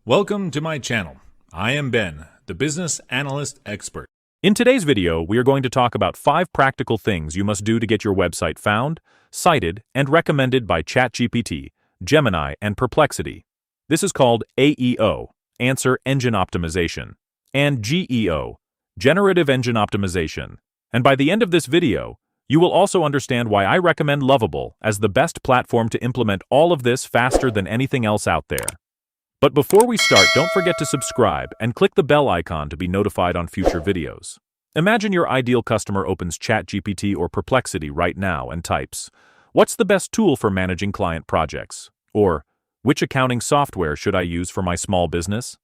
Welcome to my channel. I am Ben, the business analyst expert. In today's video, we are going to talk about 5 practical things you must do to get your website found, cited, and recommended by ChatGPT, Gemini, and Perplexity. This is called AEO, Answer Engine Optimization, and GEO, Generative Engine Optimization. And by the end of this video, you will also understand why I recommend Lovable as the best platform to implement all of this faster than anything else out there. But before we start, don't forget to subscribe and click the bell icon to be notified on future videos. Imagine your ideal customer opens ChatGPT or Perplexity right now and types, "What's the best tool for managing client projects?" Or, "Which accounting software should I use for my small business?"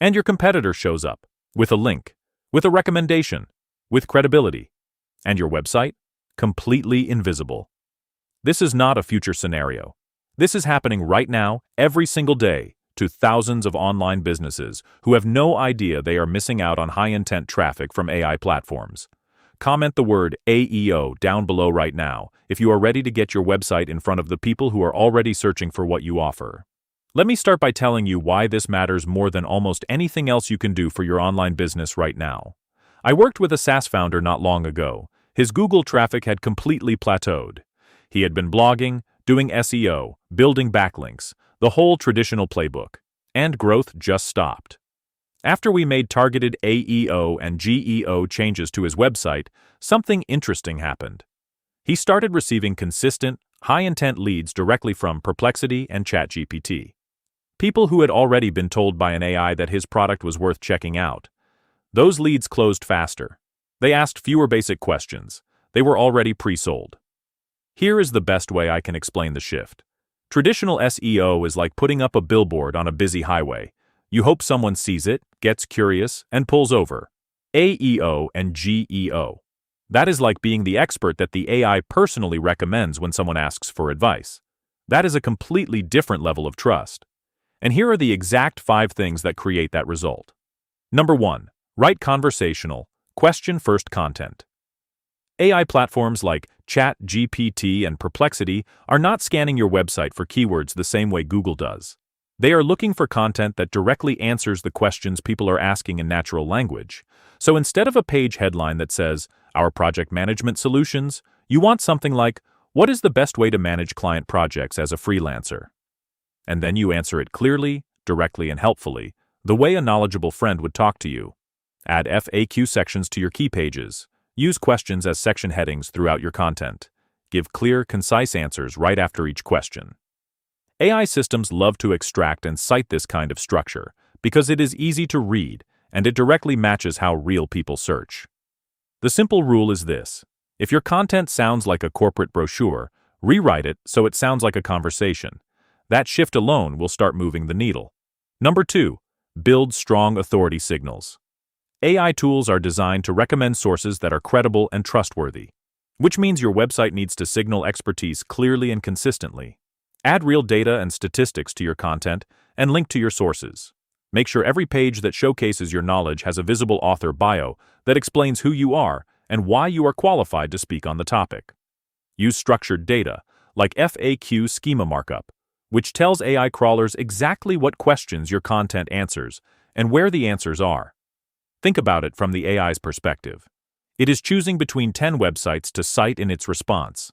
And your competitor shows up, with a link, with a recommendation, with credibility. And your website? Completely invisible. This is not a future scenario. This is happening right now, every single day, to thousands of online businesses who have no idea they are missing out on high-intent traffic from AI platforms. Comment the word AEO down below right now if you are ready to get your website in front of the people who are already searching for what you offer. Let me start by telling you why this matters more than almost anything else you can do for your online business right now. I worked with a SaaS founder not long ago. His Google traffic had completely plateaued. He had been blogging, doing SEO, building backlinks, the whole traditional playbook, and growth just stopped. After we made targeted AEO and GEO changes to his website, something interesting happened. He started receiving consistent, high-intent leads directly from Perplexity and ChatGPT. People who had already been told by an AI that his product was worth checking out. Those leads closed faster. They asked fewer basic questions. They were already pre-sold. Here is the best way I can explain the shift. Traditional SEO is like putting up a billboard on a busy highway. You hope someone sees it, gets curious, and pulls over. AEO and GEO. That is like being the expert that the AI personally recommends when someone asks for advice. That is a completely different level of trust. And here are the exact 5 things that create that result. Number 1. Write conversational, question-first content. AI platforms like ChatGPT and Perplexity are not scanning your website for keywords the same way Google does. They are looking for content that directly answers the questions people are asking in natural language. So instead of a page headline that says, "Our project management solutions," you want something like, "What is the best way to manage client projects as a freelancer?" And then you answer it clearly, directly, and helpfully, the way a knowledgeable friend would talk to you. Add FAQ sections to your key pages. Use questions as section headings throughout your content. Give clear, concise answers right after each question. AI systems love to extract and cite this kind of structure because it is easy to read and it directly matches how real people search. The simple rule is this: if your content sounds like a corporate brochure, rewrite it so it sounds like a conversation. That shift alone will start moving the needle. Number 2. Build strong authority signals. AI tools are designed to recommend sources that are credible and trustworthy, which means your website needs to signal expertise clearly and consistently. Add real data and statistics to your content and link to your sources. Make sure every page that showcases your knowledge has a visible author bio that explains who you are and why you are qualified to speak on the topic. Use structured data, like FAQ schema markup, which tells AI crawlers exactly what questions your content answers and where the answers are. Think about it from the AI's perspective. It is choosing between 10 websites to cite in its response.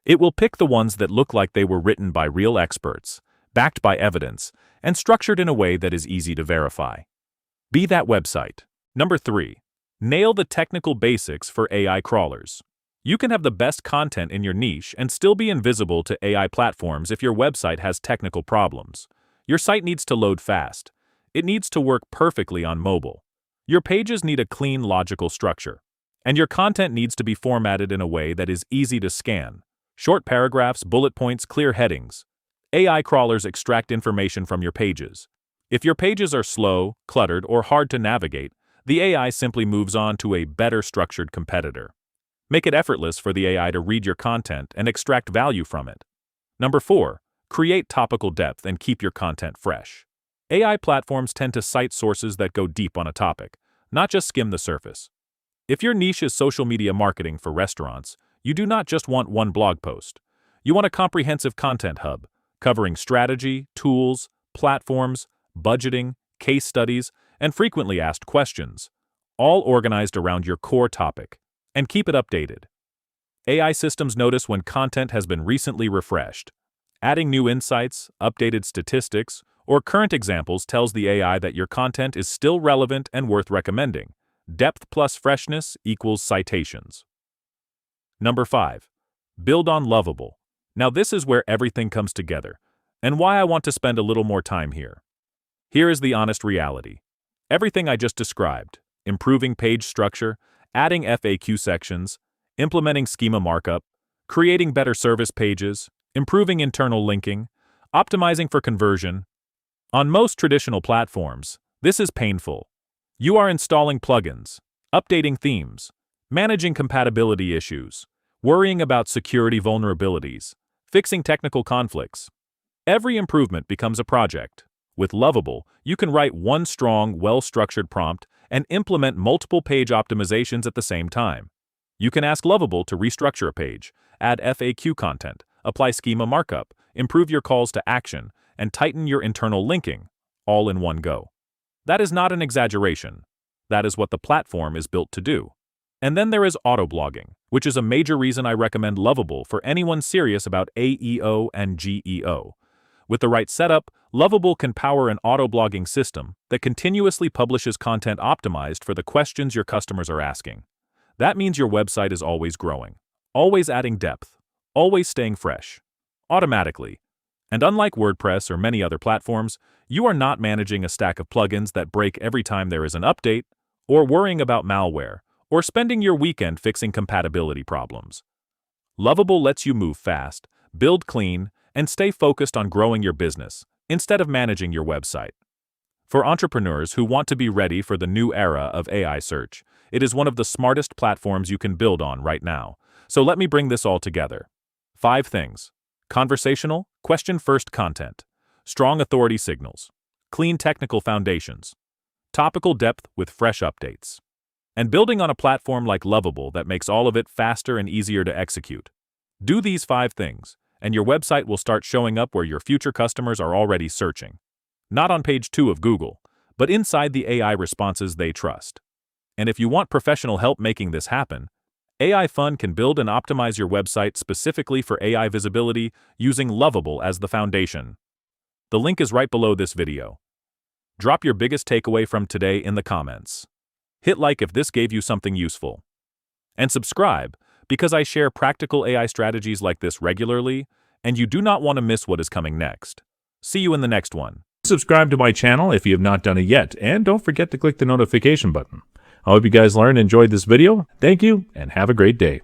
It will pick the ones that look like they were written by real experts, backed by evidence, and structured in a way that is easy to verify. Be that website. Number 3. Nail the technical basics for AI crawlers. You can have the best content in your niche and still be invisible to AI platforms if your website has technical problems. Your site needs to load fast. It needs to work perfectly on mobile. Your pages need a clean, logical structure, and your content needs to be formatted in a way that is easy to scan. Short paragraphs, bullet points, clear headings. AI crawlers extract information from your pages. If your pages are slow, cluttered, or hard to navigate, the AI simply moves on to a better structured competitor. Make it effortless for the AI to read your content and extract value from it. Number 4. Create topical depth and keep your content fresh. AI platforms tend to cite sources that go deep on a topic, not just skim the surface. If your niche is social media marketing for restaurants, you do not just want one blog post. You want a comprehensive content hub, covering strategy, tools, platforms, budgeting, case studies, and frequently asked questions, all organized around your core topic. And keep it updated. AI systems notice when content has been recently refreshed. Adding new insights, updated statistics, or current examples tells the AI that your content is still relevant and worth recommending. Depth plus freshness equals citations. Number 5. Build on Lovable. Now this is where everything comes together, and why I want to spend a little more time here. Here is the honest reality. Everything I just described, improving page structure, adding FAQ sections, implementing schema markup, creating better service pages, improving internal linking, optimizing for conversion. On most traditional platforms, this is painful. You are installing plugins, updating themes, managing compatibility issues, worrying about security vulnerabilities, fixing technical conflicts. Every improvement becomes a project. With Lovable, you can write one strong, well-structured prompt and implement multiple page optimizations at the same time. You can ask Lovable to restructure a page, add FAQ content, apply schema markup, improve your calls to action, and tighten your internal linking, all in one go. That is not an exaggeration. That is what the platform is built to do. And then there is autoblogging, which is a major reason I recommend Lovable for anyone serious about AEO and GEO. With the right setup, Lovable can power an autoblogging system that continuously publishes content optimized for the questions your customers are asking. That means your website is always growing, always adding depth, always staying fresh, automatically. And unlike WordPress or many other platforms, you are not managing a stack of plugins that break every time there is an update, or worrying about malware, or spending your weekend fixing compatibility problems. Lovable lets you move fast, build clean, and stay focused on growing your business, instead of managing your website. For entrepreneurs who want to be ready for the new era of AI search, it is one of the smartest platforms you can build on right now. So let me bring this all together. 5 things. Conversational, question-first content. Strong authority signals. Clean technical foundations. Topical depth with fresh updates. And building on a platform like Lovable that makes all of it faster and easier to execute. Do these 5 things, and your website will start showing up where your future customers are already searching. Not on page 2 of Google, but inside the AI responses they trust. And if you want professional help making this happen, AI Fun can build and optimize your website specifically for AI visibility using Lovable as the foundation. The link is right below this video. Drop your biggest takeaway from today in the comments. Hit like if this gave you something useful. And subscribe, because I share practical AI strategies like this regularly, and you do not want to miss what is coming next. See you in the next one. Subscribe to my channel if you have not done it yet, and don't forget to click the notification button. I hope you guys learned and enjoyed this video. Thank you, and have a great day.